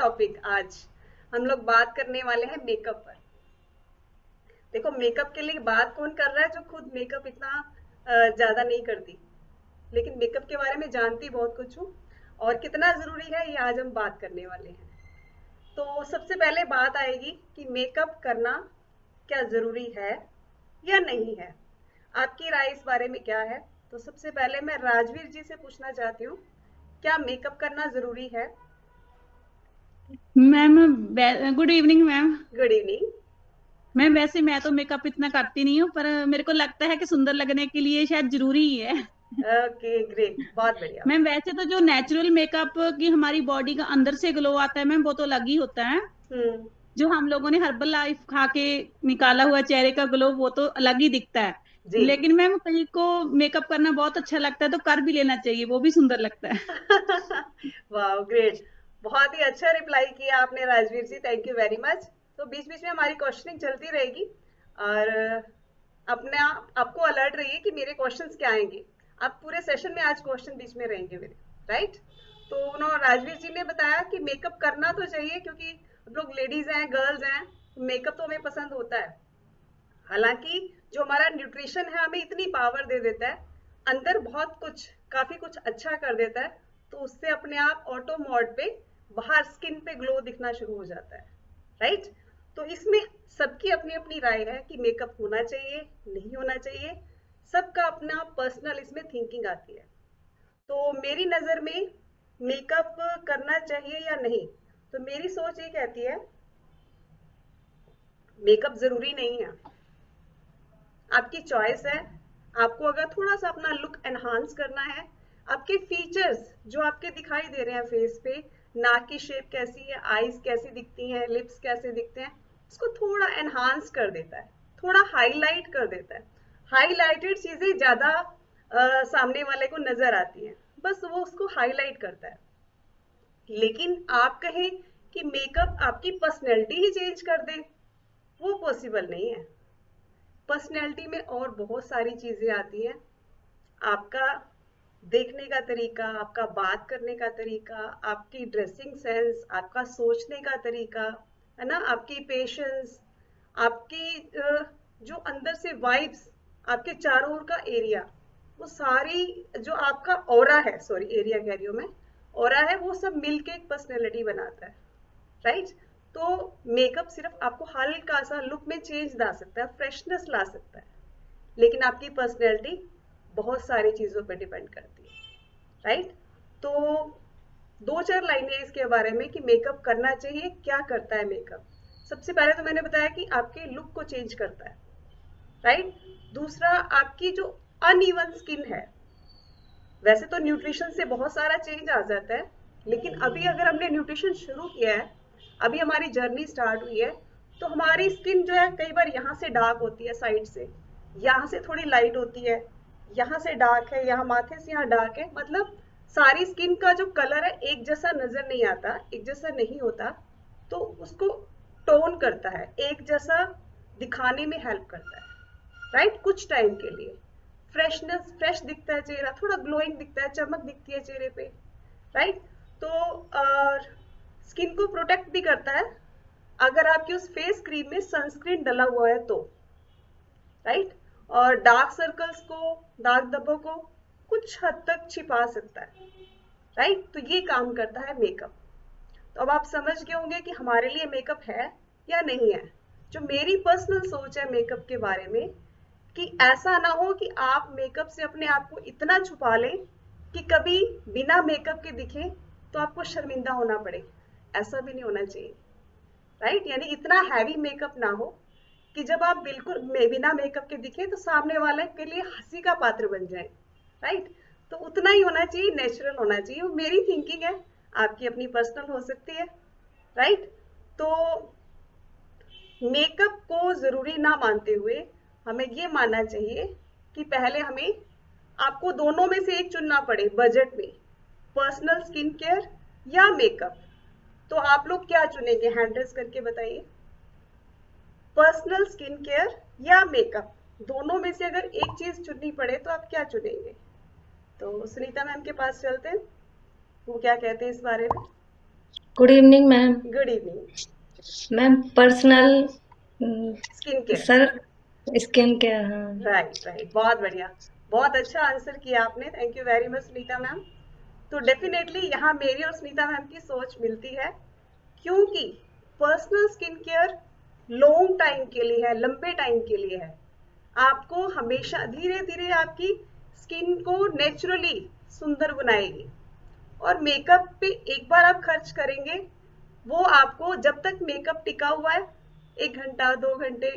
Topic. आज हम लोग बात करने वाले हैं मेकअप पर। देखो, मेकअप के लिए बात कौन कर रहा है जो खुद मेकअप इतना ज्यादा नहीं करती, लेकिन मेकअप के बारे में जानती बहुत कुछ हूँ। और कितना जरूरी है ये आज हम बात करने वाले हैं। तो सबसे पहले बात आएगी कि मेकअप करना क्या जरूरी है या नहीं है। आपकी राय इस बारे में क्या है? तो सबसे पहले मैं राजवीर जी से पूछना चाहती हूँ, क्या मेकअप करना जरूरी है? Ma'am, good evening ma'am. Good evening. Ma'am वैसे मैं तो मेकअप इतना करती नहीं हूँ, पर मेरे को लगता है कि सुंदर लगने के लिए शायद जरूरी ही है। ओके, ग्रेट, बहुत बढ़िया। मैम वैसे तो जो नेचुरल मेकअप की हमारी बॉडी का अंदर से ग्लो आता है मैम, वो तो अलग ही होता है। हम्म। जो हम लोगों ने हर्बल लाइफ खा के निकाला हुआ चेहरे का ग्लो, वो तो अलग ही दिखता है। जी। लेकिन मैम कहीं को मेकअप करना बहुत अच्छा लगता है तो कर भी लेना चाहिए, वो भी सुंदर लगता है। वाह, ग्रेट। बहुत ही अच्छा रिप्लाई किया आपने राजवीर जी, थैंक यू वेरी मच। तो बीच बीच में हमारी क्वेश्चनिंग चलती रहेगी, और अपने आपको अलर्ट रहिए कि मेरे क्वेश्चंस क्या आएंगे। आप पूरे सेशन में आज क्वेश्चन बीच में रहेंगे मेरे, राइट? तो उन्होंने राजवीर जी ने बताया कि मेकअप करना तो चाहिए, क्योंकि हम लोग लेडीज हैं, गर्ल्स हैं, मेकअप तो हमें पसंद होता है। हालांकि जो हमारा न्यूट्रिशन है हमें इतनी पावर दे देता है, अंदर बहुत कुछ, काफी कुछ अच्छा कर देता है। तो उससे अपने आप ऑटो मोड पे बाहर स्किन पे ग्लो दिखना शुरू हो जाता है, राइट? तो इसमें सबकी अपनी अपनी राय है कि मेकअप होना चाहिए, नहीं होना चाहिए। सबका अपना पर्सनल इसमें थिंकिंग आती है। तो मेरी नजर में मेकअप करना चाहिए या नहीं, तो मेरी सोच ये कहती है मेकअप जरूरी नहीं है। आपकी चॉइस है। आपको अगर थोड़ा सा अपना लुक एनहांस करना है, आपके फीचर्स जो आपके दिखाई दे रहे हैं फेस पे, नाक की शेप कैसी है, आईज कैसी दिखती हैं, लिप्स कैसे दिखते हैं, उसको थोड़ा एनहांस कर देता है, थोड़ा हाईलाइट कर देता है। हाईलाइटेड चीजें ज्यादा सामने वाले को नजर आती हैं, बस वो उसको हाईलाइट करता है। लेकिन आप कहें कि मेकअप आपकी पर्सनैलिटी ही चेंज कर दे, वो पॉसिबल नहीं है। पर्सनैलिटी में और बहुत सारी चीजें आती हैं। आपका देखने का तरीका, आपका बात करने का तरीका, आपकी ड्रेसिंग सेंस, आपका सोचने का तरीका, है ना, आपकी पेशेंस, आपकी जो अंदर से वाइब्स, आपके चारों ओर का एरिया, वो सारी, जो आपका ऑरा है, सॉरी एरिया कह रही हूँ मैं, ऑरा है, वो सब मिलके एक पर्सनैलिटी बनाता है, राइट? तो मेकअप सिर्फ आपको हल्का सा लुक में चेंज ला सकता है, फ्रेशनेस ला सकता है, लेकिन आपकी पर्सनैलिटी बहुत सारी चीजों पर डिपेंड करती है, राइट? तो दो चार लाइनें इसके बारे में कि मेकअप करना चाहिए, क्या करता है मेकअप। सबसे पहले तो मैंने बताया कि आपके लुक को चेंज करता है, राइट? दूसरा, आपकी जो अनइवन स्किन है, वैसे तो न्यूट्रिशन से बहुत सारा चेंज आ जाता है, लेकिन अभी अगर हमने न्यूट्रिशन शुरू किया है, अभी हमारी जर्नी स्टार्ट हुई है, तो हमारी स्किन जो है कई बार यहाँ से डार्क होती है, साइड से, यहाँ से थोड़ी लाइट होती है, यहाँ से डार्क है, यहाँ माथे से यहाँ डार्क है, मतलब सारी स्किन का जो कलर है एक जैसा नजर नहीं आता, एक जैसा नहीं होता। तो उसको टोन करता है, एक जैसा दिखाने में हेल्प करता है, राइट? कुछ टाइम के लिए फ्रेशनेस, फ्रेश दिखता है चेहरा, थोड़ा ग्लोइंग दिखता है, चमक दिखती है चेहरे पे, राइट? तो और स्किन को प्रोटेक्ट भी करता है, अगर आपकी उस फेस क्रीम में सनस्क्रीन डला हुआ है तो, राइट? और डार्क सर्कल्स को, दाग धब्बों को कुछ हद तक छिपा सकता है, राइट? तो ये काम करता है मेकअप। तो अब आप समझ गए होंगे कि हमारे लिए मेकअप है या नहीं है। जो मेरी पर्सनल सोच है मेकअप के बारे में, कि ऐसा ना हो कि आप मेकअप से अपने आप को इतना छुपा लें कि कभी बिना मेकअप के दिखे तो आपको शर्मिंदा होना पड़े। ऐसा भी नहीं होना चाहिए, राइट? यानी इतना हैवी मेकअप ना हो कि जब आप बिल्कुल बिना मेकअप के दिखे तो सामने वाले के लिए हंसी का पात्र बन जाए, राइट? तो उतना ही होना चाहिए, नेचुरल होना चाहिए। वो मेरी थिंकिंग है, आपकी अपनी पर्सनल हो सकती है, राइट? तो मेकअप को जरूरी ना मानते हुए हमें ये मानना चाहिए कि पहले हमें, आपको दोनों में से एक चुनना पड़े बजट में, पर्सनल स्किन केयर या मेकअप, तो आप लोग क्या चुनेंगे? हैंड रेस करके बताइए। पर्सनल स्किन केयर या मेकअप, दोनों में से अगर एक चीज चुननी पड़े तो आप क्या चुनेंगे? तो सुनीता मैम के पास चलते हैं, वो क्या कहते हैं इस बारे में। Good evening ma'am. Good evening. Ma'am personal skin care. Sir skin care. हाँ राइट राइट, बहुत बढ़िया, बहुत अच्छा आंसर किया आपने, thank you very much Sunita ma'am. तो डेफिनेटली यहाँ मेरी और सुनीता मैम की सोच मिलती है, क्योंकि personal skin care long time के लिए है, लंबे टाइम के लिए है। आपको हमेशा धीरे धीरे आपकी स्किन को नेचुरली सुंदर बनाएगी। और मेकअप पे एक बार आप खर्च करेंगे, वो आपको जब तक मेकअप टिका हुआ है, 1 घंटा 2 घंटे,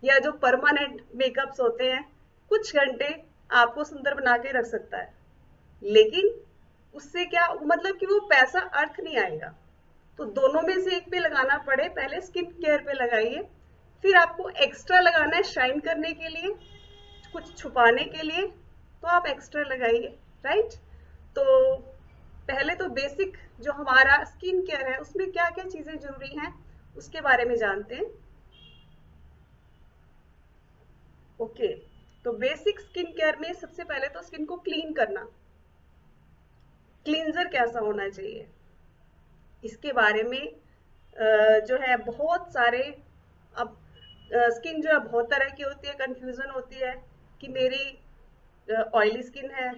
या जो परमानेंट मेकअप्स होते हैं कुछ घंटे, आपको सुंदर बना के रख सकता है। लेकिन उससे क्या मतलब कि वो पैसा अर्थ नहीं आएगा। तो दोनों में से एक पे लगाना पड़े, पहले स्किन केयर पे लगाइए, फिर आपको एक्स्ट्रा लगाना है शाइन करने के लिए, कुछ छुपाने के लिए, तो आप एक्स्ट्रा लगाइए। राइट। तो पहले तो बेसिक जो हमारा स्किन केयर है उसमें क्या क्या चीजें जरूरी हैं उसके बारे में जानते हैं। ओके, तो बेसिक स्किन केयर में सबसे पहले तो स्किन को क्लीन करना। क्लींजर कैसा होना चाहिए, इसके बारे में जो है बहुत सारे, अब स्किन जो है बहुत तरह की होती है, कंफ्यूजन होती है कि मेरी ऑयली स्किन है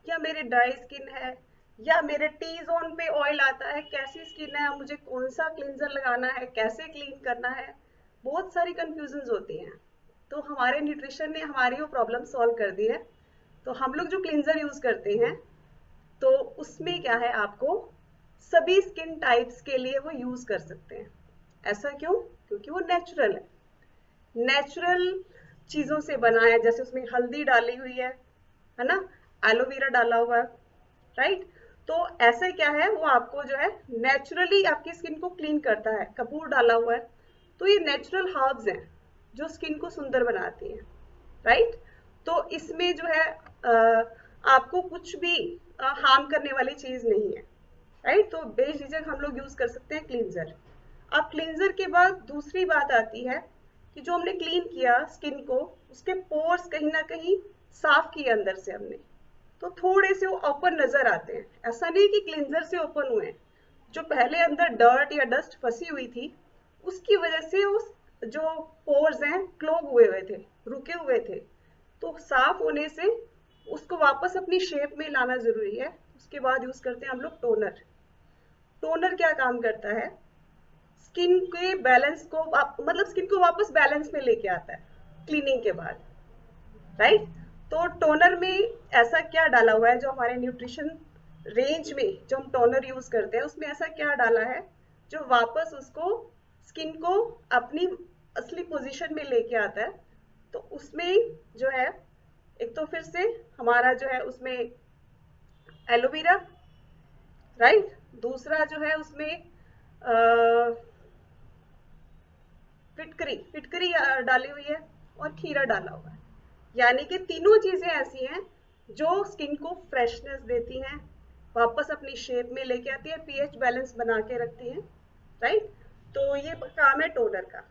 या मेरी ड्राई स्किन है या मेरे टी जोन पे ऑयल आता है, कैसी स्किन है, मुझे कौन सा क्लींजर लगाना है, कैसे क्लीन करना है, बहुत सारी कंफ्यूजन होती हैं। तो हमारे न्यूट्रिशन ने हमारी वो प्रॉब्लम सॉल्व कर दी है। तो हम लोग जो क्लींजर यूज करते हैं, तो उसमें क्या है, आपको सभी स्किन टाइप्स के लिए वो यूज कर सकते हैं। ऐसा क्यों? क्योंकि वो नेचुरल है, नेचुरल चीजों से बना है। जैसे उसमें हल्दी डाली हुई है ना, एलोवेरा डाला हुआ है, राइट। तो ऐसे क्या है, वो आपको जो है नेचुरली आपकी स्किन को क्लीन करता है। कपूर डाला हुआ है, तो ये नेचुरल हर्ब्स हैं जो स्किन को सुंदर बनाती हैं, राइट। तो इसमें जो है आपको कुछ भी हार्म करने वाली चीज नहीं है, राइट। तो बेझिझक हम लोग यूज कर सकते हैं क्लींजर। अब क्लींजर के बाद दूसरी बात आती है कि जो हमने क्लीन किया स्किन को, उसके पोर्स कहीं ना कहीं साफ किए अंदर से हमने, तो थोड़े से वो ओपन नजर आते हैं। ऐसा नहीं कि क्लींजर से ओपन हुए हैं, जो पहले अंदर डर्ट या डस्ट फंसी हुई थी उसकी वजह से उस जो पोर्स हैं क्लोग हुए हुए थे, रुके हुए थे। तो साफ होने से उसको वापस अपनी शेप में लाना जरूरी है। उसके बाद यूज करते हैं हम लोग टोनर। टोनर क्या काम करता है, स्किन के बैलेंस को मतलब स्किन को वापस बैलेंस में लेके आता है क्लीनिंग के बाद, राइट। तो टोनर में ऐसा क्या डाला हुआ है, जो हमारे न्यूट्रिशन रेंज में जो हम टोनर यूज करते हैं उसमें ऐसा क्या डाला है जो वापस उसको स्किन को अपनी असली पोजीशन में लेके आता है। तो उसमें जो है, एक तो फिर से हमारा जो है उसमें एलोवेरा, राइट। दूसरा जो है उसमें फिटकरी, फिटकरी डाली हुई है, और खीरा डाला हुआ है। यानी कि तीनों चीजें ऐसी हैं जो स्किन को फ्रेशनेस देती हैं, वापस अपनी शेप में लेके आती है, पीएच बैलेंस बना के रखती हैं, राइट। तो ये काम है टोनर का।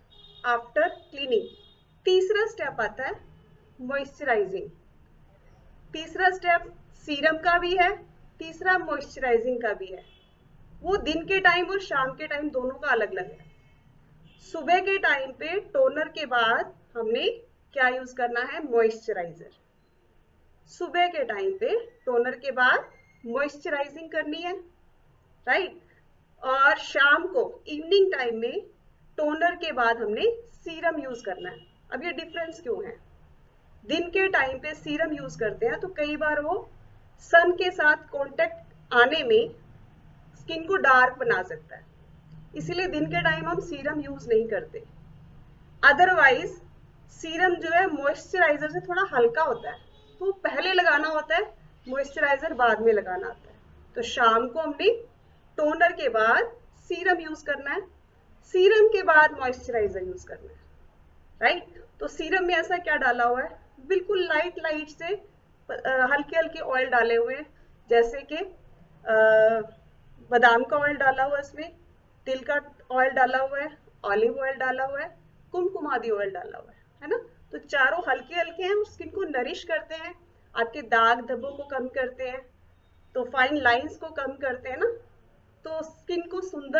आफ्टर क्लीनिंग तीसरा स्टेप आता है मॉइस्चराइजिंग। तीसरा स्टेप सीरम का भी है, तीसरा मॉइस्चराइजिंग का भी है। वो दिन के टाइम और शाम के टाइम दोनों का अलग अलग है। सुबह के टाइम पे टोनर के बाद हमने क्या यूज करना है, मॉइस्चराइजर। सुबह के टाइम पे टोनर के बाद मॉइस्चराइजिंग करनी है, राइट। और शाम को इवनिंग टाइम में टोनर के बाद हमने सीरम यूज करना है। अब ये डिफरेंस क्यों है, दिन के टाइम पे सीरम यूज करते हैं तो कई बार वो सन के साथ कांटेक्ट आने में स्किन को डार्क बना सकता है, इसीलिए दिन के टाइम हम सीरम यूज नहीं करते। अदरवाइज सीरम जो है मॉइस्चराइजर से थोड़ा हल्का होता है, तो पहले लगाना होता है, मॉइस्चराइजर बाद में लगाना होता है। तो शाम को हमने टोनर के बाद सीरम यूज करना है, सीरम के बाद मॉइस्चराइजर यूज करना है, राइट। तो सीरम में ऐसा क्या डाला हुआ है, बिल्कुल लाइट लाइट से हल्के हल्के ऑयल डाले हुए हैं, जैसे कि बादाम का ऑयल डाला हुआ है, इसमें तिल का ऑयल डाला हुआ है, ऑलिव ऑयल डाला हुआ है, कुमकुमादी ऑयल डाला हुआ है ना। तो चारों हल्के हल्के हैं, स्किन को नरिश करते हैं, आपके दाग धब्बों को कम करते हैं, तो फाइन लाइंस को कम करते हैं ना, तो स्किन को सुंदर